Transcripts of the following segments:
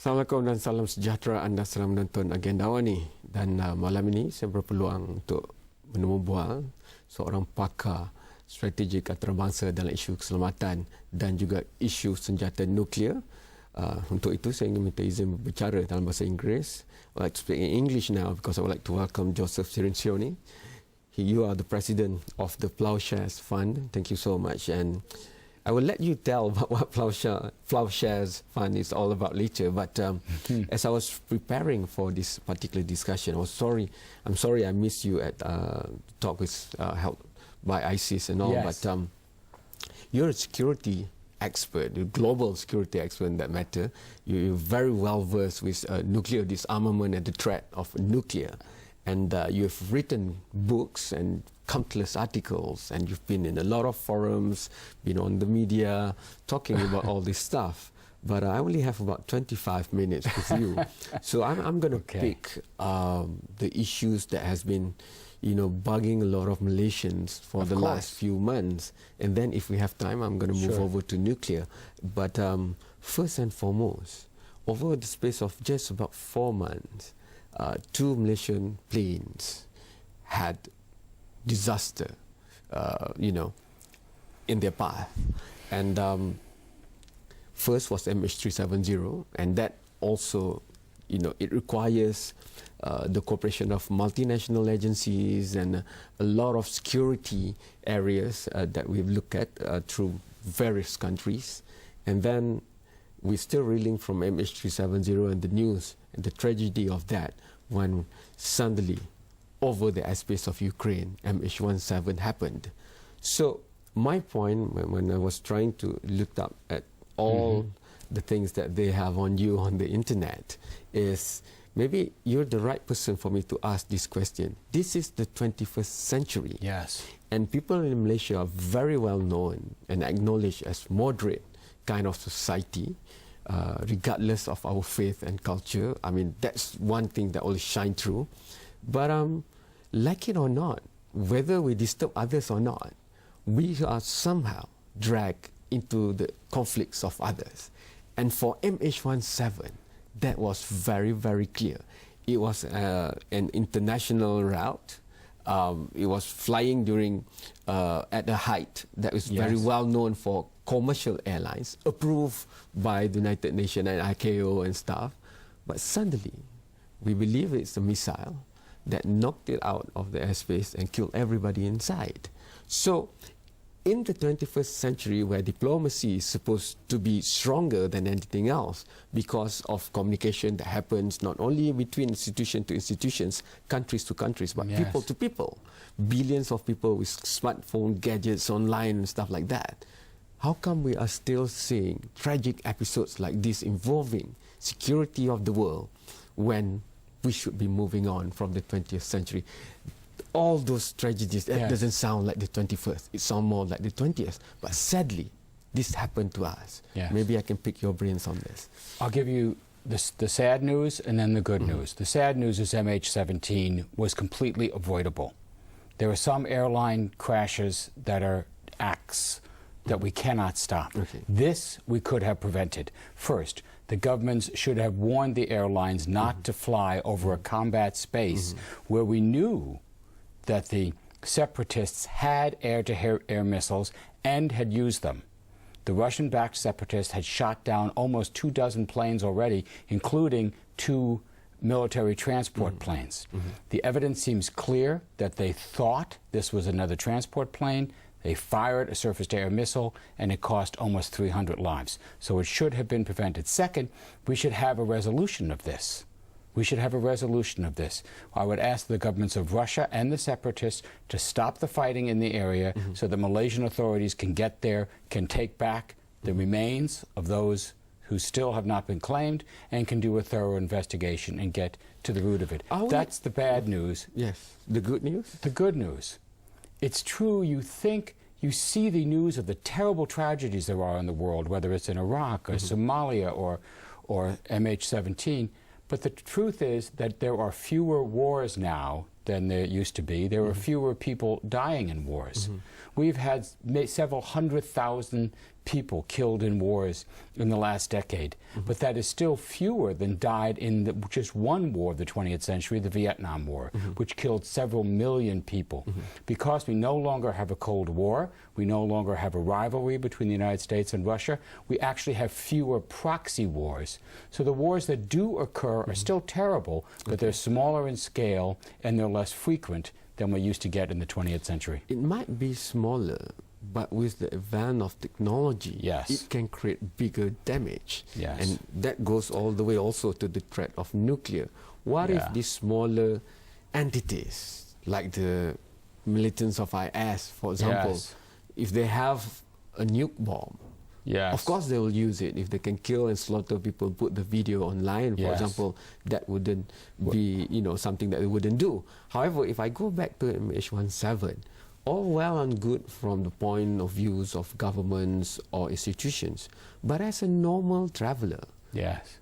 Assalamualaikum dan salam sejahtera, anda sedang menonton Agenda Awani. Dan malam ini saya berpeluang untuk menemu bual seorang pakar strategik antarabangsa dalam isu keselamatan dan juga isu senjata nuklear. Untuk itu saya ingin minta izin berbicara dalam bahasa Inggeris. I would like to speak in English now because I would like to welcome Joseph Sirencioni. You are the president of the Plowshares Fund. Thank you so much. And I will let you tell about what Plowshares Fund is all about later. But as I was preparing for this particular discussion, I'm sorry I missed you at talk with held by ISIS and all. Yes. But you're a security expert, a global security expert in that matter. You're very well versed with nuclear disarmament and the threat of nuclear. And you've written books and countless articles, and you've been in a lot of forums, been on the media, talking about all this stuff. But I only have about 25 minutes with you. So I'm going to pick the issues that has been, bugging a lot of Malaysians for the last few months. And then if we have time, I'm going to move over to nuclear. But first and foremost, over the space of just about 4 months, 2 Malaysian planes had disaster, in their path. And first was MH370, and that also, it requires the cooperation of multinational agencies and a lot of security areas that we've looked at through various countries. And then we're still reeling from MH370 and the news and the tragedy of that when suddenly over the airspace of Ukraine, MH17 happened. So my point when I was trying to look up at all the things that they have on you on the internet is maybe you're the right person for me to ask this question. This is the 21st century. Yes. And people in Malaysia are very well known and acknowledged as moderate kind of society. Regardless of our faith and culture. I mean, that's one thing that will shine through. But like it or not, whether we disturb others or not, we are somehow dragged into the conflicts of others. And for MH17, that was very, very clear. It was an international route. It was flying during at a height that was very well known for commercial airlines, approved by the United Nations and ICAO and stuff. But suddenly, we believe it's a missile that knocked it out of the airspace and killed everybody inside. So, in the 21st century, where diplomacy is supposed to be stronger than anything else because of communication that happens not only between institution to institutions, countries to countries, but people to people, billions of people with smartphone gadgets online and stuff like that. How come we are still seeing tragic episodes like this involving security of the world when we should be moving on from the 20th century? All those tragedies, that doesn't sound like the 21st. It sounds more like the 20th. But sadly, this happened to us. Maybe I can pick your brains on this. I'll give you the sad news and then the good news. The sad news is MH17 was completely avoidable. There are some airline crashes that are acts that we cannot stop. This we could have prevented. First, the governments should have warned the airlines not to fly over a combat space where we knew that the separatists had air-to-air missiles and had used them. The Russian-backed separatists had shot down almost 24 planes already, including 2 military transport planes. The evidence seems clear that they thought this was another transport plane. They fired a surface-to-air missile, and it cost almost 300 lives. So it should have been prevented. Second, we should have a resolution of this. We should have a resolution of this. I would ask the governments of Russia and the separatists to stop the fighting in the area so the Malaysian authorities can get there, can take back the remains of those who still have not been claimed, and can do a thorough investigation and get to the root of it. That's the bad news. Yes. The good news? The good news. It's true, you see the news of the terrible tragedies there are in the world, whether it's in Iraq or Somalia or MH17, but the truth is that there are fewer wars now than there used to be. There are fewer people dying in wars. We've had several 100,000 people killed in wars in the last decade, but that is still fewer than died in just one war of the 20th century, the Vietnam War, which killed several million people. Because we no longer have a Cold War, we no longer have a rivalry between the United States and Russia, we actually have fewer proxy wars. So the wars that do occur are still terrible, but they're smaller in scale and they're less frequent than we used to get in the 20th century. It might be smaller, but with the advance of technology, Yes. it can create bigger damage. Yes. And that goes all the way also to the threat of nuclear. What Yeah. if these smaller entities, like the militants of IS, for example, Yes. if they have a nuke bomb, Yes. of course they will use it. If they can kill and slaughter people, put the video online, for Yes. example, that wouldn't be, something that they wouldn't do. However, if I go back to MH17, all well and good from the point of views of governments or institutions, but as a normal traveler, Yes.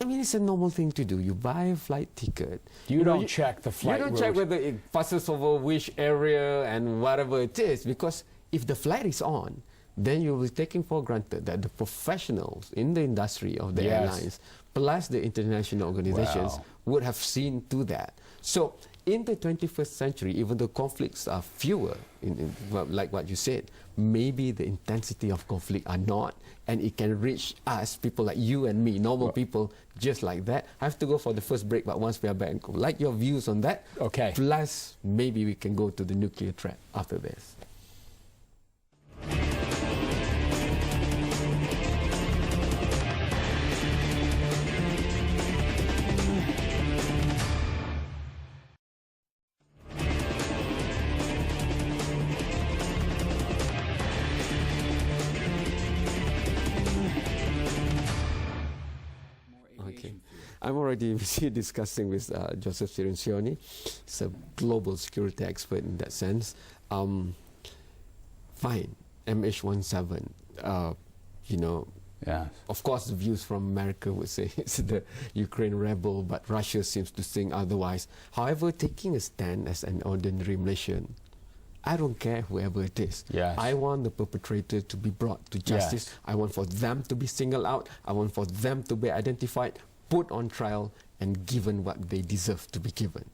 I mean, it's a normal thing to do. You buy a flight ticket. You don't check the flight You don't route. check whether it passes over which area and whatever it is, because if the flight is on, then you'll be taking for granted that the professionals in the industry of the Yes. airlines, plus the international organizations, Wow. would have seen to that. So in the 21st century, even though conflicts are fewer, well, like what you said, maybe the intensity of conflict are not, and it can reach us, people like you and me, normal people, just like that. I have to go for the first break, but once we are back, like your views on that. Okay. Plus, maybe we can go to the nuclear threat after this. Okay. I'm already busy discussing with Joseph Cirencioni. He's a global security expert in that sense. Fine, MH17, Yes. of course the views from America would say it's the Ukraine rebel, but Russia seems to think otherwise. However, taking a stand as an ordinary Malaysian, I don't care whoever it is. Yes. I want the perpetrator to be brought to justice. Yes. I want for them to be singled out. I want for them to be identified, put on trial, and given what they deserve to be given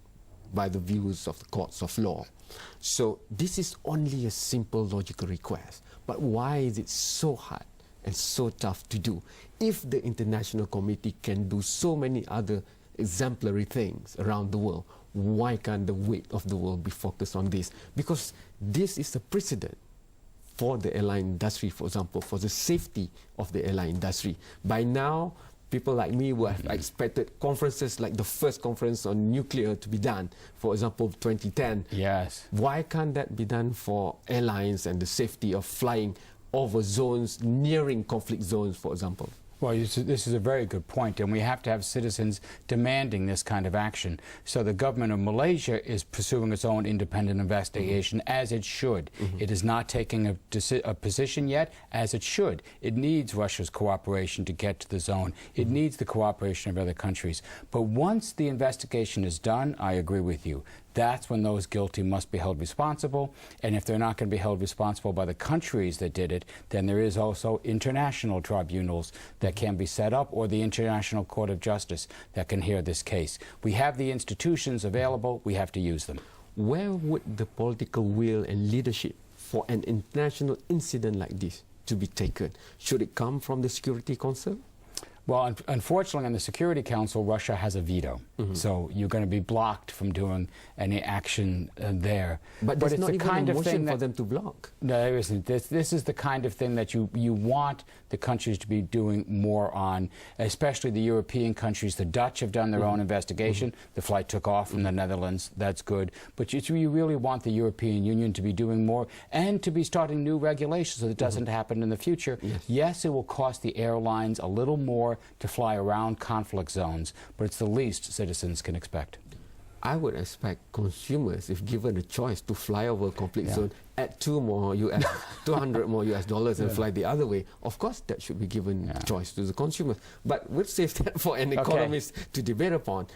by the views of the courts of law. So this is only a simple logical request. But why is it so hard and so tough to do? If the international community can do so many other exemplary things around the world, why can't the weight of the world be focused on this? Because this is a precedent for the airline industry, for example, for the safety of the airline industry. By now, people like me would have expected conferences like the first conference on nuclear to be done, for example, 2010. Yes. Why can't that be done for airlines and the safety of flying over zones nearing conflict zones, for example? Well, this is a very good point, and we have to have citizens demanding this kind of action. So the government of Malaysia is pursuing its own independent investigation, as it should. It is not taking a position yet, as it should. It needs Russia's cooperation to get to the zone. It needs the cooperation of other countries. But once the investigation is done, I agree with you. That's when those guilty must be held responsible. And if they're not going to be held responsible by the countries that did it, then there is also international tribunals that can be set up, or the International Court of Justice that can hear this case. We have the institutions available. We have to use them. Where would the political will and leadership for an international incident like this to be taken? Should it come from the Security Council? Well, unfortunately, on the Security Council, Russia has a veto. So you're going to be blocked from doing any action there. But there's it's not the even kind a of motion thing for that, them to block. no, there isn't. This is the kind of thing that you want the countries to be doing more on, especially the European countries. The Dutch have done their own investigation. The flight took off from the Netherlands. That's good. But you really want the European Union to be doing more and to be starting new regulations so that it doesn't happen in the future. Yes, it will cost the airlines a little more to fly around conflict zones, but it's the least citizens can expect. I would expect consumers, if given a choice to fly over a conflict zone, add 200 more US dollars and fly the other way. Of course, that should be given choice to the consumers. But we'll save that for an economist to debate upon.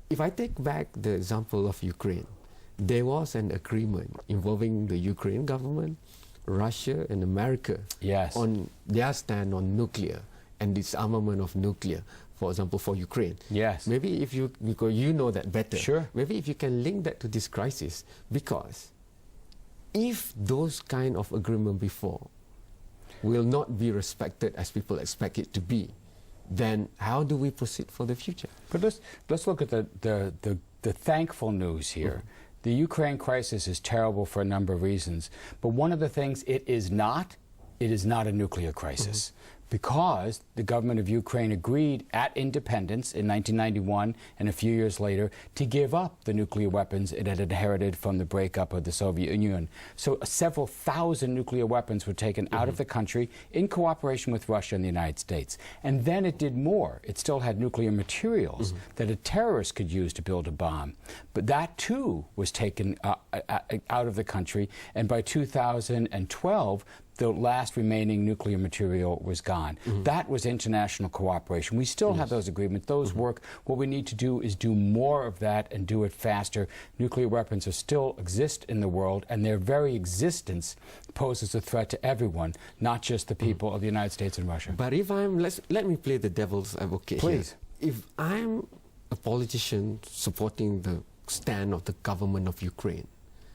if I take back the example of Ukraine, there was an agreement involving the Ukraine government, Russia and America Yes. on their stand on nuclear and disarmament of nuclear, for example, for Ukraine. Yes. Maybe if you know that better. Sure. Maybe if you can link that to this crisis, because if those kind of agreement before will not be respected as people expect it to be, then how do we proceed for the future? But let's look at the thankful news here. The Ukraine crisis is terrible for a number of reasons, but one of the things it is not a nuclear crisis. Because the government of Ukraine agreed at independence in 1991 and a few years later to give up the nuclear weapons it had inherited from the breakup of the Soviet Union. So several thousand nuclear weapons were taken out of the country in cooperation with Russia and the United States. And then it did more. It still had nuclear materials that a terrorist could use to build a bomb. But that too was taken out of the country, and by 2012, the last remaining nuclear material was gone. That was international cooperation. We still have those agreements. Those work. What we need to do is do more of that and do it faster. Nuclear weapons still exist in the world, and their very existence poses a threat to everyone, not just the people of the United States and Russia. But if let me play the devil's advocate Please. here. If I'm a politician supporting the stand of the government of Ukraine,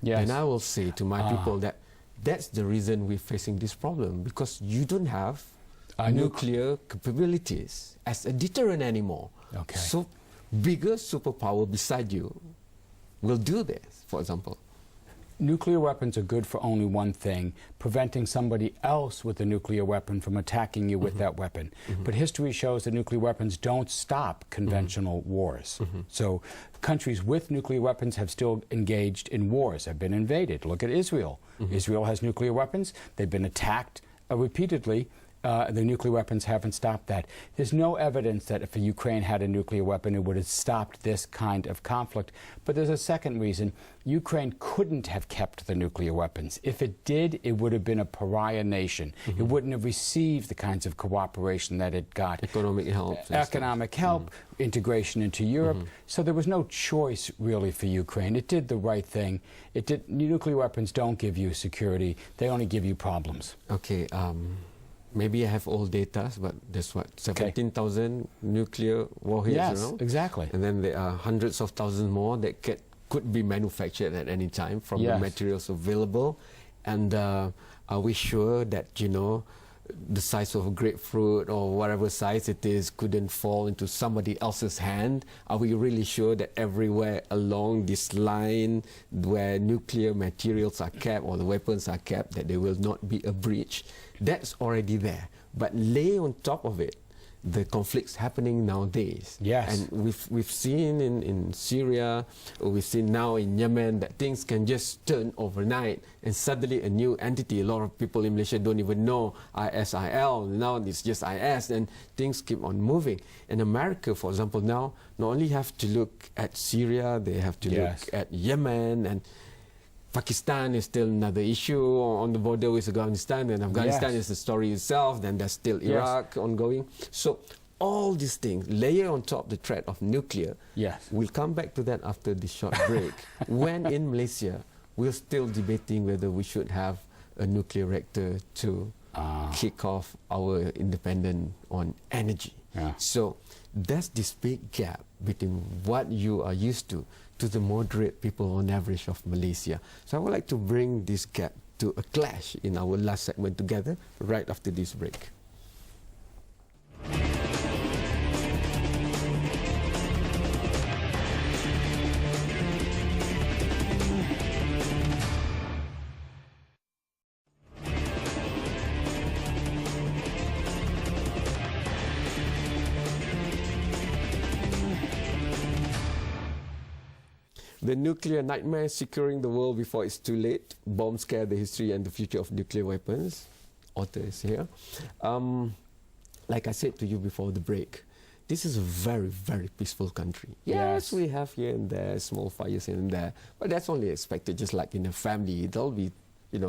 Yes. then I will say to my people that that's the reason we're facing this problem, because you don't have nuclear capabilities as a deterrent anymore. Okay. So bigger superpower beside you will do this, for example. Nuclear weapons are good for only one thing: preventing somebody else with a nuclear weapon from attacking you with that weapon. But history shows that nuclear weapons don't stop conventional wars. So countries with nuclear weapons have still engaged in wars, have been invaded. Look at Israel. Israel has nuclear weapons. They've been attacked repeatedly. The nuclear weapons haven't stopped that. There's no evidence that if Ukraine had a nuclear weapon, it would have stopped this kind of conflict. But there's a second reason. Ukraine couldn't have kept the nuclear weapons. If it did, it would have been a pariah nation. It wouldn't have received the kinds of cooperation that it got. Economic help. Economic help, integration into Europe. So there was no choice really for Ukraine. It did the right thing. Nuclear weapons don't give you security. They only give you problems. Okay. Maybe I have old data, but there's 17,000 nuclear warheads Yes, around. exactly. And then there are hundreds of thousands more that could be manufactured at any time from the materials available. And are we sure that, the size of a grapefruit or whatever size it is couldn't fall into somebody else's hand? Are we really sure that everywhere along this line where nuclear materials are kept or the weapons are kept, that there will not be a breach? That's already there. But lay on top of it the conflicts happening nowadays. Yes. And we've seen in Syria, or we've seen now in Yemen, that things can just turn overnight and suddenly a new entity. A lot of people in Malaysia don't even know ISIL. Now it's just IS, and things keep on moving. In America, for example, now not only have to look at Syria, they have to look at Yemen, and Pakistan is still another issue on the border with Afghanistan, and Afghanistan is the story itself. Then there's still Iraq ongoing. So all these things, layer on top the threat of nuclear. We'll come back to that after this short break. When in Malaysia, we're still debating whether we should have a nuclear reactor to kick off our independence on energy. So there's this big gap between what you are used to the moderate people on average of Malaysia. So I would like to bring this gap to a clash in our last segment together right after this break. The nuclear nightmare securing the world before it's too late. Bombs scare the history and the future of nuclear weapons. Author is here. Like I said to you before the break, this is a very, very peaceful country. Yes, we have here and there small fires here and there, but that's only expected. Just like in a family, there'll be,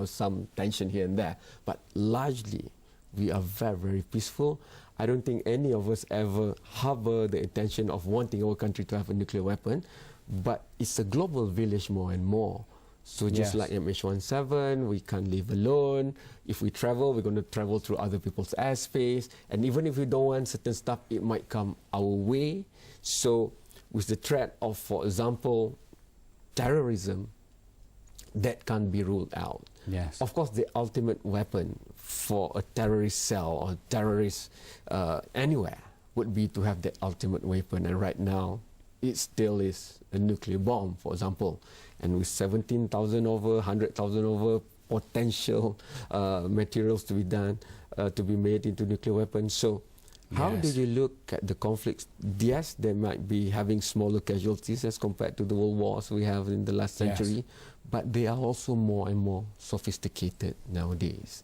some tension here and there. But largely, we are very, very peaceful. I don't think any of us ever harbor the intention of wanting our country to have a nuclear weapon, but it's a global village more and more. So just like MH17, we can't live alone. If we travel, we're going to travel through other people's airspace. And even if we don't want certain stuff, it might come our way. So with the threat of, for example, terrorism, that can't be ruled out. Yes. Of course, the ultimate weapon for a terrorist cell or terrorist anywhere would be to have that ultimate weapon. And right now, it still is a nuclear bomb, for example. And with 17,000 over, 100,000 over potential materials to be done, to be made into nuclear weapons. So how do you look at the conflicts? Yes, they might be having smaller casualties as compared to the world wars we have in the last century, but they are also more and more sophisticated nowadays.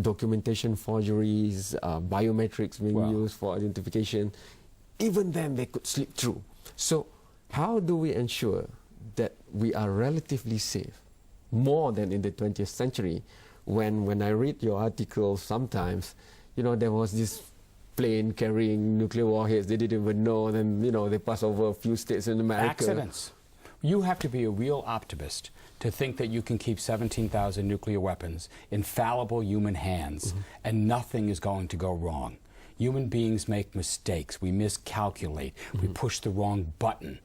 Documentation forgeries, biometrics being used for identification, even then they could slip through. So how do we ensure that we are relatively safe, more than in the 20th century, when I read your articles sometimes, you know, there was this plane carrying nuclear warheads, they didn't even know, then, you know, they pass over a few states in America. Accidents. You have to be a real optimist to think that you can keep 17,000 nuclear weapons in fallible human hands and nothing is going to go wrong. Human beings make mistakes. We miscalculate. We push the wrong button.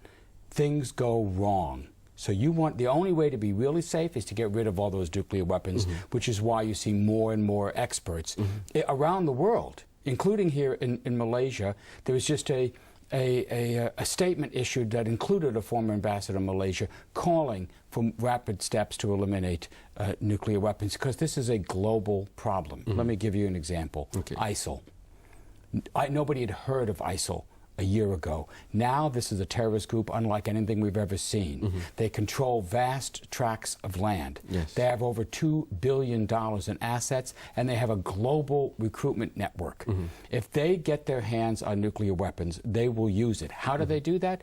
Things go wrong. So the only way to be really safe is to get rid of all those nuclear weapons, which is why you see more and more experts around the world, including here in Malaysia. There was just a statement issued that included a former ambassador in Malaysia calling for rapid steps to eliminate nuclear weapons, because this is a global problem. Let me give you an example. ISIL. Nobody had heard of ISIL a year ago. Now this is a terrorist group unlike anything we've ever seen. They control vast tracts of land. They have over $2 billion in assets, and they have a global recruitment network. If they get their hands on nuclear weapons, they will use it. How do they do that?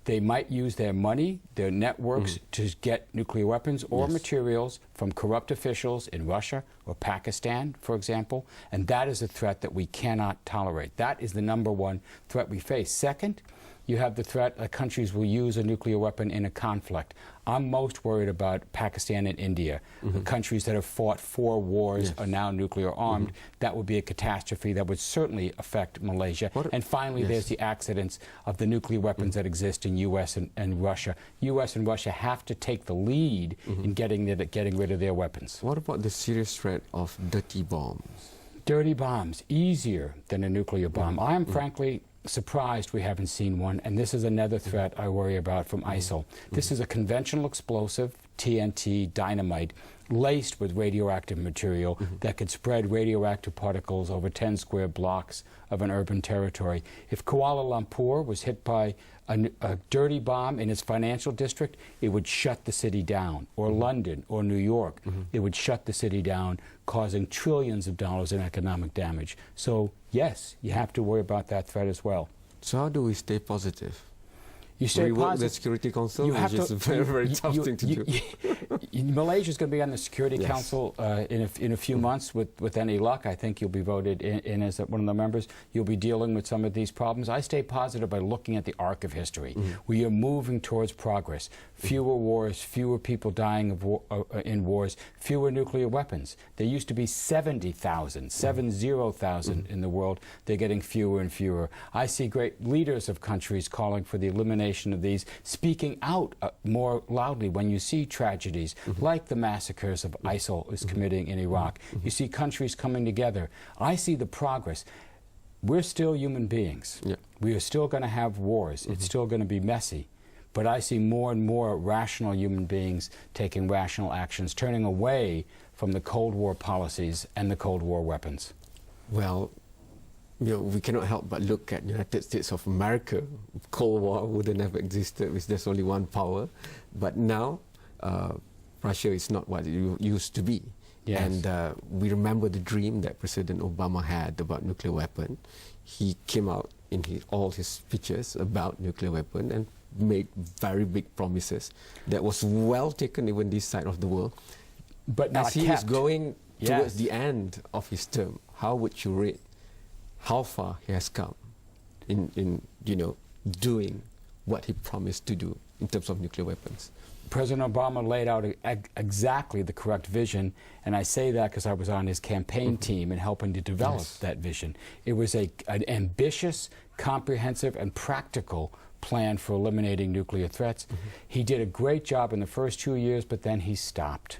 They might use their money, their networks to get nuclear weapons or materials from corrupt officials in Russia or Pakistan, for example, and that is a threat that we cannot tolerate. That is the #1 threat we face. Second, you have the threat that countries will use a nuclear weapon in a conflict. I'm most worried about Pakistan and India, the countries that have fought 4 wars are now nuclear armed. That would be a catastrophe that would certainly affect Malaysia. And finally, there's the accidents of the nuclear weapons that exist in U.S. and Russia. U.S. and Russia have to take the lead in getting rid of their weapons. What about the serious threat of dirty bombs? Dirty bombs, easier than a nuclear bomb. I am frankly surprised we haven't seen one, and this is another threat I worry about from ISIL. This is a conventional explosive, TNT, dynamite, laced with radioactive material that could spread radioactive particles over 10 square blocks of an urban territory. If Kuala Lumpur was hit by a dirty bomb in its financial district, it would shut the city down. Or London or New York, it would shut the city down, causing trillions of dollars in economic damage. So yes, you have to worry about that threat as well. So how do we stay positive? You stay we work positive. the Security Council, which is a very, very tough thing to do. Malaysia is going to be on the Security Council in a few months. With any luck, I think you'll be voted in as one of the members. You'll be dealing with some of these problems. I stay positive by looking at the arc of history. We are moving towards progress. Fewer wars, fewer people dying in wars, fewer nuclear weapons. There used to be 70,000 in the world. They're getting fewer and fewer. I see great leaders of countries calling for the elimination of these, speaking out more loudly when you see tragedies like the massacres of ISIL is committing in Iraq. You see countries coming together. I see the progress. We're still human beings. We are still going to have wars. It's still going to be messy. But I see more and more rational human beings taking rational actions, turning away from the Cold War policies and the Cold War weapons. Well, we cannot help but look at United States of America. Cold War wouldn't have existed if there's only one power. But now, Russia is not what it used to be. And we remember the dream that President Obama had about nuclear weapon. He came out in all his speeches about nuclear weapon and made very big promises that was well taken even this side of the world. But as he is going towards the end of his term, how would you rate how far he has come in doing what he promised to do in terms of nuclear weapons. President Obama laid out exactly the correct vision, and I say that because I was on his campaign team and helping to develop that vision. It was an ambitious, comprehensive, and practical plan for eliminating nuclear threats. He did a great job in the first 2 years, but then he stopped.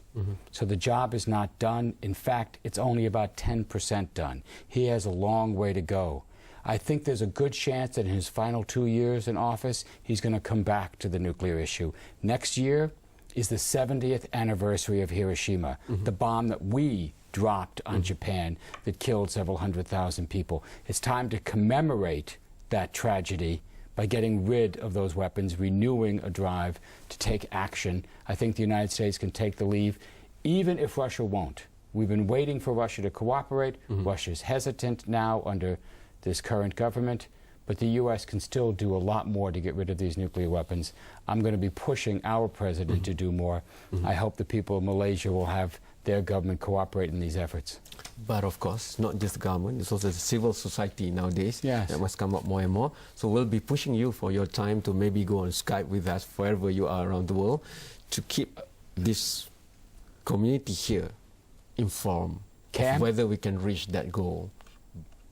So the job is not done. In fact, it's only about 10% done. He has a long way to go. I think there's a good chance that in his final 2 years in office, he's going to come back to the nuclear issue. Next year is the 70th anniversary of Hiroshima, the bomb that we dropped on Japan that killed several 100,000 people. It's time to commemorate that tragedy by getting rid of those weapons, renewing a drive to take action. I think the United States can take the lead, even if Russia won't. We've been waiting for Russia to cooperate. Russia's hesitant now under this current government, but the U.S. can still do a lot more to get rid of these nuclear weapons. I'm going to be pushing our president to do more. I hope the people of Malaysia will have their government cooperate in these efforts. But of course, not just the government, it's also the civil society nowadays that must come up more and more. So we'll be pushing you for your time to maybe go on Skype with us wherever you are around the world to keep this community here informed of whether we can reach that goal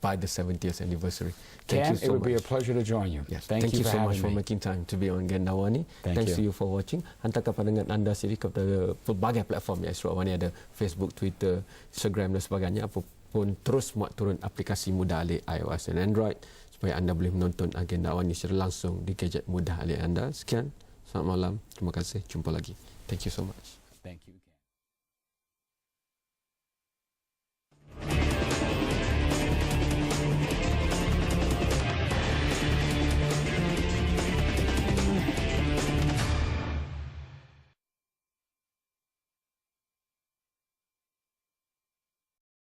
by the 70th anniversary. Cam, it would be a pleasure to join you. Yes. Thank you so much for making time to be on Agenda Awani. Thanks to you for watching. Hantarkan pandangan anda sendiri kepada pelbagai platform ya. Astro Awani ada Facebook, Twitter, Instagram dan sebagainya. Apapun terus muat turun aplikasi Mudah Alik iOS dan Android supaya anda boleh menonton Agenda Awani secara langsung di gadget Mudah Alik anda. Sekian. Selamat malam. Terima kasih. Jumpa lagi. Thank you so much. Thank you.